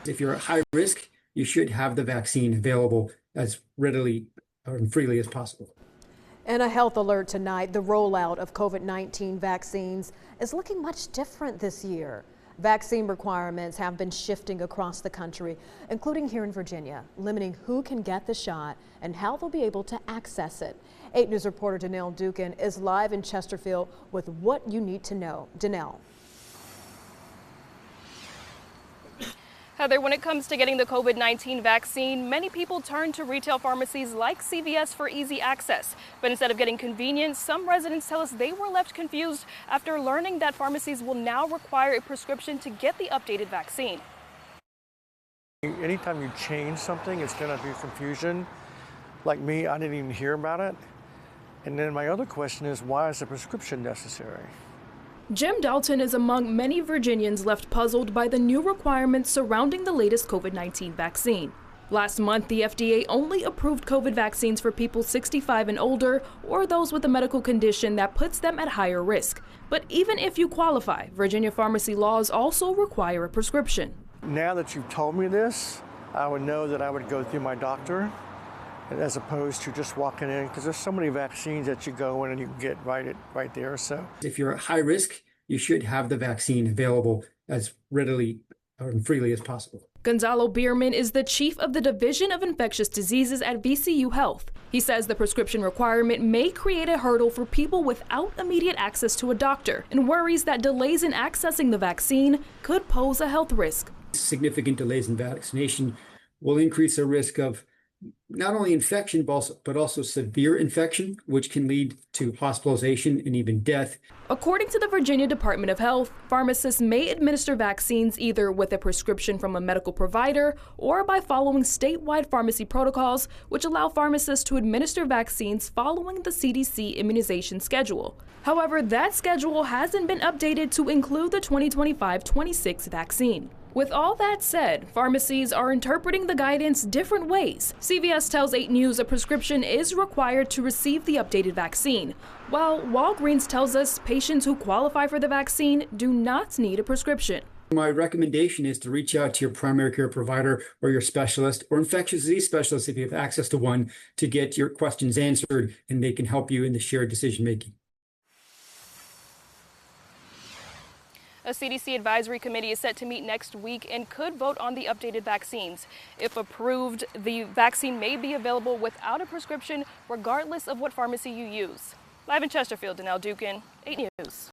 If you're at high risk, you should have the vaccine available as readily and freely as possible. And a health alert tonight, the rollout of COVID-19 vaccines is looking much different this year. Vaccine requirements have been shifting across the country, including here in Virginia, limiting who can get the shot and how they'll be able to access it. 8 News reporter Danelle Dukin is live in Chesterfield with what you need to know. Danelle. Heather, when it comes to getting the COVID-19 vaccine, many people turn to retail pharmacies like CVS for easy access. But instead of getting convenience, some residents tell us they were left confused after learning that pharmacies will now require a prescription to get the updated vaccine. Anytime you change something, it's going to be confusion. Like me, I didn't even hear about it. And then my other question is, why is a prescription necessary? Jim Dalton is among many Virginians left puzzled by the new requirements surrounding the latest COVID-19 vaccine. Last month, the FDA only approved COVID vaccines for people 65 and older or those with a medical condition that puts them at higher risk. But even if you qualify, Virginia pharmacy laws also require a prescription. Now that you've told me this, I would know that I would go through my doctor as opposed to just walking in, because there's so many vaccines that you go in and you can get right there. So if you're at high risk, you should have the vaccine available as readily and freely as possible. Gonzalo Bierman is the chief of the Division of Infectious Diseases at VCU Health. He says the prescription requirement may create a hurdle for people without immediate access to a doctor and worries that delays in accessing the vaccine could pose a health risk. Significant delays in vaccination will increase the risk of not only infection, but also severe infection, which can lead to hospitalization and even death. According to the Virginia Department of Health, pharmacists may administer vaccines either with a prescription from a medical provider or by following statewide pharmacy protocols, which allow pharmacists to administer vaccines following the CDC immunization schedule. However, that schedule hasn't been updated to include the 2025-26 vaccine. With all that said, pharmacies are interpreting the guidance different ways. CVS tells 8 News a prescription is required to receive the updated vaccine, while Walgreens tells us patients who qualify for the vaccine do not need a prescription. My recommendation is to reach out to your primary care provider or your specialist or infectious disease specialist if you have access to one to get your questions answered, and they can help you in the shared decision making. A CDC advisory committee is set to meet next week and could vote on the updated vaccines. If approved, the vaccine may be available without a prescription, regardless of what pharmacy you use. Live in Chesterfield, Danelle Dukin, 8 News.